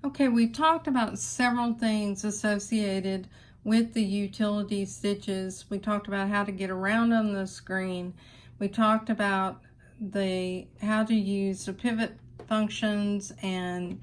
Okay, we talked about several things associated with the utility stitches. We talked about how to get around on the screen. We talked about how to use the pivot functions and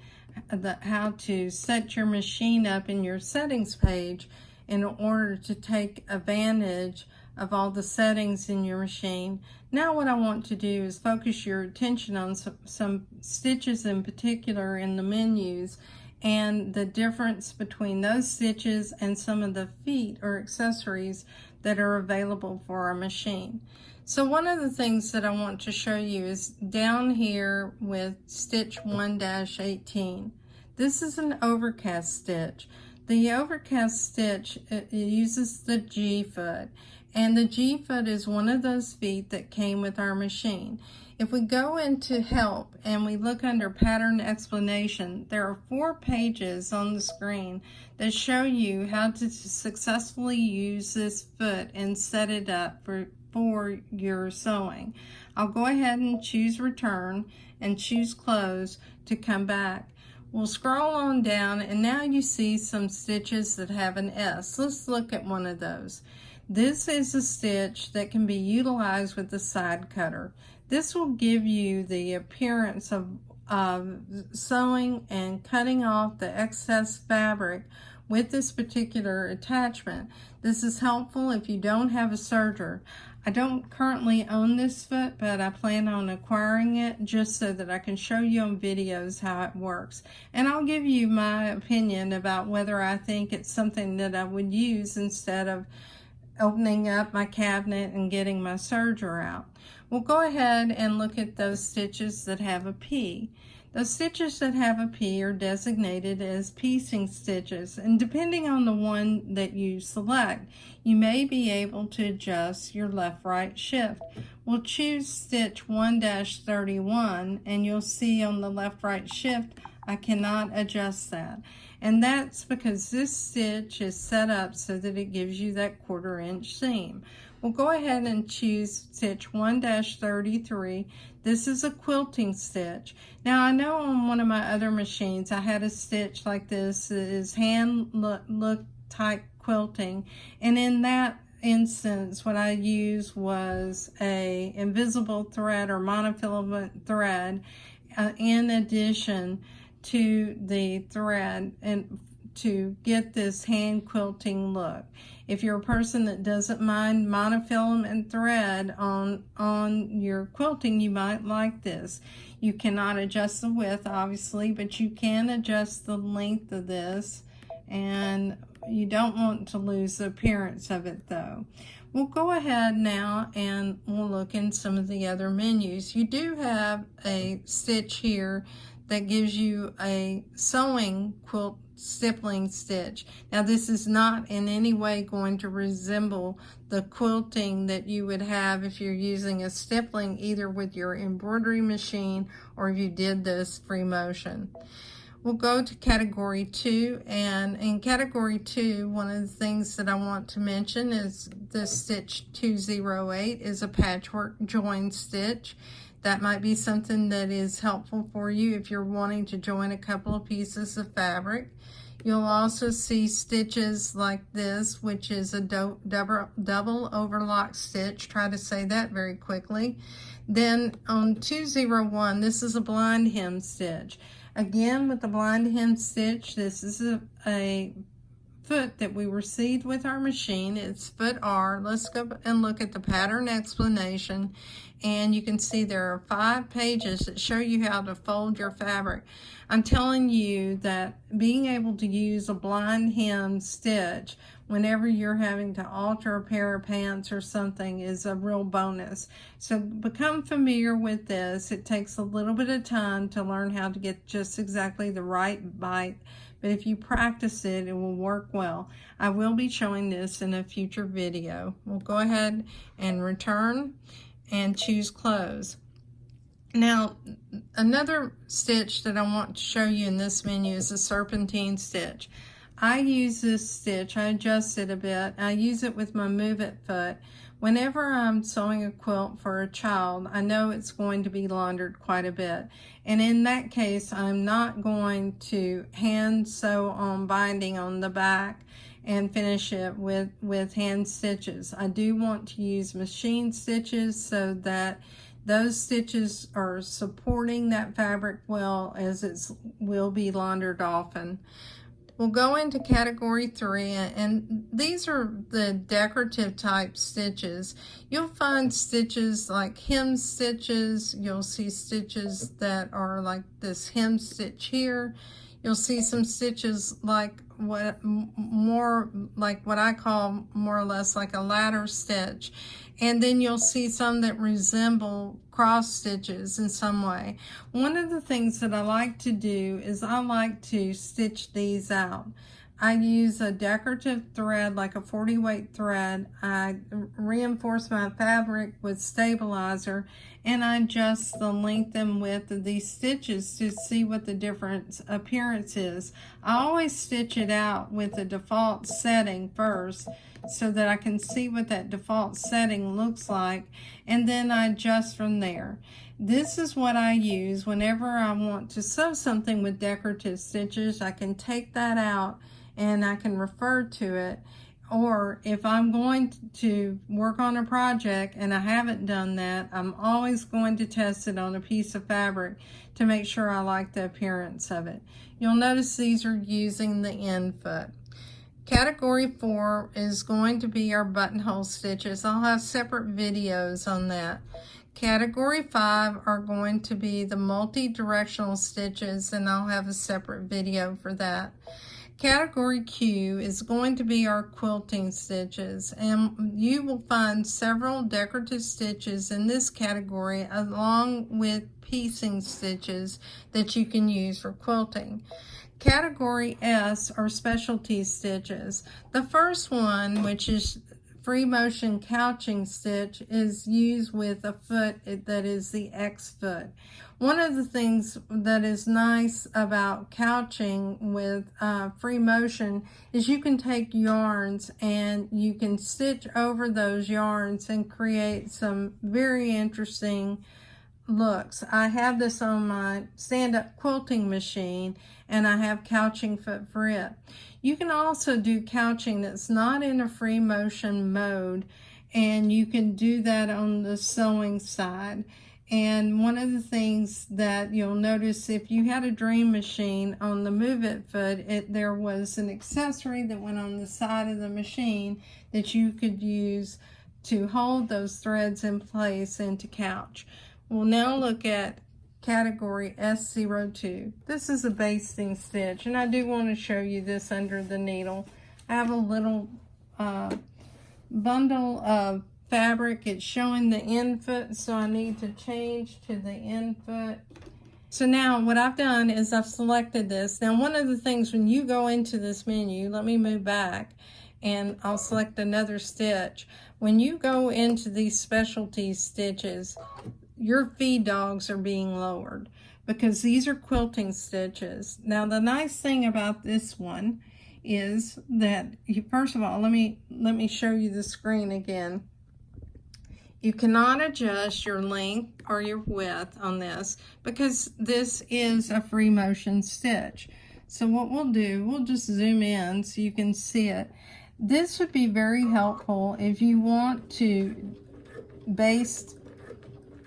how to set your machine up in your settings page in order to take advantage of all the settings in your machine. Now what I want to do is focus your attention on some stitches in particular in the menus and the difference between those stitches and some of the feet or accessories that are available for our machine. So one of the things that I want to show you is down here with stitch 1-18. This is an overcast stitch. The overcast stitch, it uses the G foot, and the G foot is one of those feet that came with our machine. If we go into help and we look under pattern explanation, there are 4 pages on the screen that show you how to successfully use this foot and set it up for your sewing. I'll go ahead and choose return and choose close to come back. We'll scroll on down and now you see some stitches that have an S. Let's look at one of those. This is a stitch that can be utilized with the side cutter. This will give you the appearance of sewing and cutting off the excess fabric with this particular attachment. This is helpful if you don't have a serger. I don't currently own this foot, but I plan on acquiring it just so that I can show you on videos how it works. And I'll give you my opinion about whether I think it's something that I would use instead of opening up my cabinet and getting my serger out. We'll go ahead and look at those stitches that have a P. Those stitches that have a P are designated as piecing stitches, and depending on the one that you select, you may be able to adjust your left-right shift. We'll choose stitch 1-31, and you'll see on the left-right shift, I cannot adjust that. And that's because this stitch is set up so that it gives you that 1/4 inch seam. We'll go ahead and choose stitch 1-33. This is a quilting stitch. Now I know on one of my other machines I had a stitch like this. It is hand look type quilting, and in that instance what I used was a invisible thread or monofilament thread in addition to the thread and to get this hand quilting look. If you're a person that doesn't mind monofilament thread on your quilting, you might like this. You cannot adjust the width obviously, but you can adjust the length of this, and you don't want to lose the appearance of it though. We'll go ahead now and we'll look in some of the other menus. You do have a stitch here that gives you a sewing quilt stippling stitch. Now this is not in any way going to resemble the quilting that you would have if you're using a stippling either with your embroidery machine or if you did this free motion. We'll go to category 2, and in category 2, one of the things that I want to mention is this stitch 208 is a patchwork join stitch. That might be something that is helpful for you if you're wanting to join a couple of pieces of fabric. You'll also see stitches like this, which is a double overlock stitch. Try to say that very quickly. Then on 201, this is a blind hem stitch. Again, with the blind hem stitch, this is a foot that we received with our machine. It's foot R. Let's go and look at the pattern explanation, and you can see there are 5 pages that show you how to fold your fabric. I'm telling you that being able to use a blind hem stitch whenever you're having to alter a pair of pants or something is a real bonus. So become familiar with this. It takes a little bit of time to learn how to get just exactly the right bite, but if you practice it, it will work well. I will be showing this in a future video. We'll go ahead and return and choose close. Now, another stitch that I want to show you in this menu is a serpentine stitch. I use this stitch, I adjust it a bit. I use it with my Maffitt foot. Whenever I'm sewing a quilt for a child, I know it's going to be laundered quite a bit. And in that case, I'm not going to hand sew on binding on the back and finish it with hand stitches. I do want to use machine stitches so that those stitches are supporting that fabric well, as it will be laundered often. We'll go into category 3, and these are the decorative type stitches. You'll find stitches like hem stitches. You'll see stitches that are like this hem stitch here. You'll see some stitches like what I call more or less like a ladder stitch. And then you'll see some that resemble cross stitches in some way. One of the things that I like to do is I like to stitch these out. I use a decorative thread, like a 40 weight thread. I reinforce my fabric with stabilizer, and I adjust the length and width of these stitches to see what the different appearance is. I always stitch it out with the default setting first, so that I can see what that default setting looks like, and then I adjust from there. This is what I use whenever I want to sew something with decorative stitches. I can take that out and I can refer to it. Or if I'm going to work on a project and I haven't done that, I'm always going to test it on a piece of fabric to make sure I like the appearance of it. You'll notice these are using the end foot. Category 4 is going to be our buttonhole stitches. I'll have separate videos on that. Category 5 are going to be the multi-directional stitches, and I'll have a separate video for that. Category Q is going to be our quilting stitches, and you will find several decorative stitches in this category along with piecing stitches that you can use for quilting. Category S are specialty stitches. The first one, which is free motion couching stitch, is used with a foot that is the X foot. One of the things that is nice about couching with free motion is you can take yarns and you can stitch over those yarns and create some very interesting looks. I have this on my stand-up quilting machine, and I have couching foot for it. You can also do couching that's not in a free motion mode, and you can do that on the sewing side. And one of the things that you'll notice, if you had a dream machine on the Maffitt foot, there was an accessory that went on the side of the machine that you could use to hold those threads in place and to couch. We'll now look at category S02. This is a basting stitch, and I do want to show you this under the needle. I have a little bundle of fabric. It's showing the end foot, so I need to change to the end foot. So now what I've done is I've selected this. Now one of the things when you go into this menu, let me move back and I'll select another stitch. When you go into these specialty stitches, your feed dogs are being lowered because these are quilting stitches. Now the nice thing about this one is that first of all, let me show you the screen again. You cannot adjust your length or your width on this because this is a free motion stitch. So what we'll do, we'll just zoom in so you can see it. This would be very helpful if you want to baste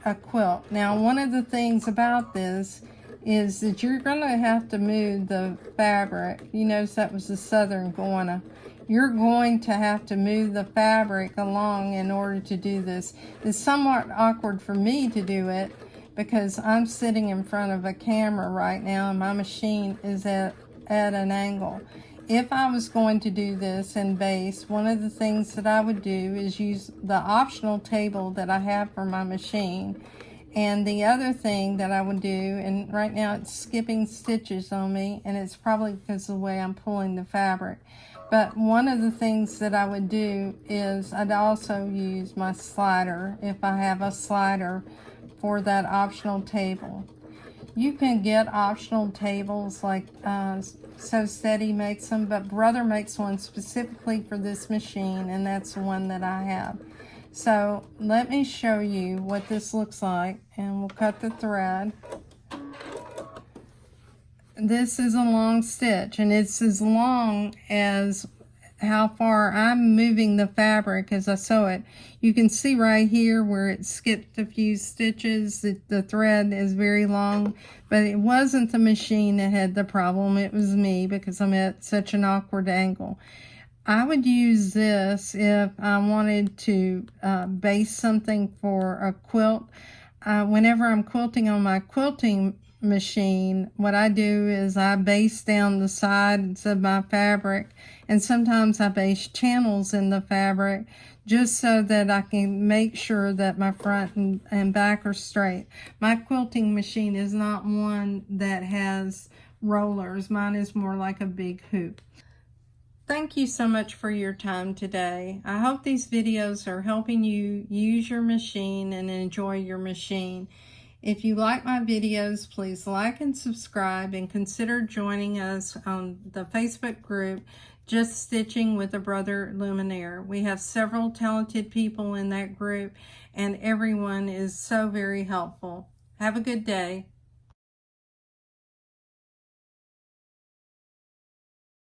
a quilt. Now one of the things about this is that you're going to have to move the fabric. You notice that was the southern goina. You're going to have to move the fabric along in order to do this. It's somewhat awkward for me to do it because I'm sitting in front of a camera right now and my machine is at an angle. If I was going to do this in base, one of the things that I would do is use the optional table that I have for my machine. And the other thing that I would do, and right now it's skipping stitches on me, and it's probably because of the way I'm pulling the fabric. But one of the things that I would do is I'd also use my slider, if I have a slider, for that optional table. You can get optional tables like So Steady makes them, but Brother makes one specifically for this machine, and that's the one that I have. So let me show you what this looks like, and we'll cut the thread. This is a long stitch, and it's as long as how far I'm moving the fabric as I sew it. You can see right here where it skipped a few stitches. The thread is very long, but it wasn't the machine that had the problem. It was me, because I'm at such an awkward angle. I would use this if I wanted to base something for a quilt. Whenever I'm quilting on my quilting machine, what I do is I base down the sides of my fabric, and sometimes I base channels in the fabric just so that I can make sure that my front and back are straight. My quilting machine is not one that has rollers. Mine is more like a big hoop. Thank you so much for your time today. I hope these videos are helping you use your machine and enjoy your machine. If you like my videos, please like and subscribe, and consider joining us on the Facebook group, Just Stitching with a Brother Luminaire. We have several talented people in that group, and everyone is so very helpful. Have a good day.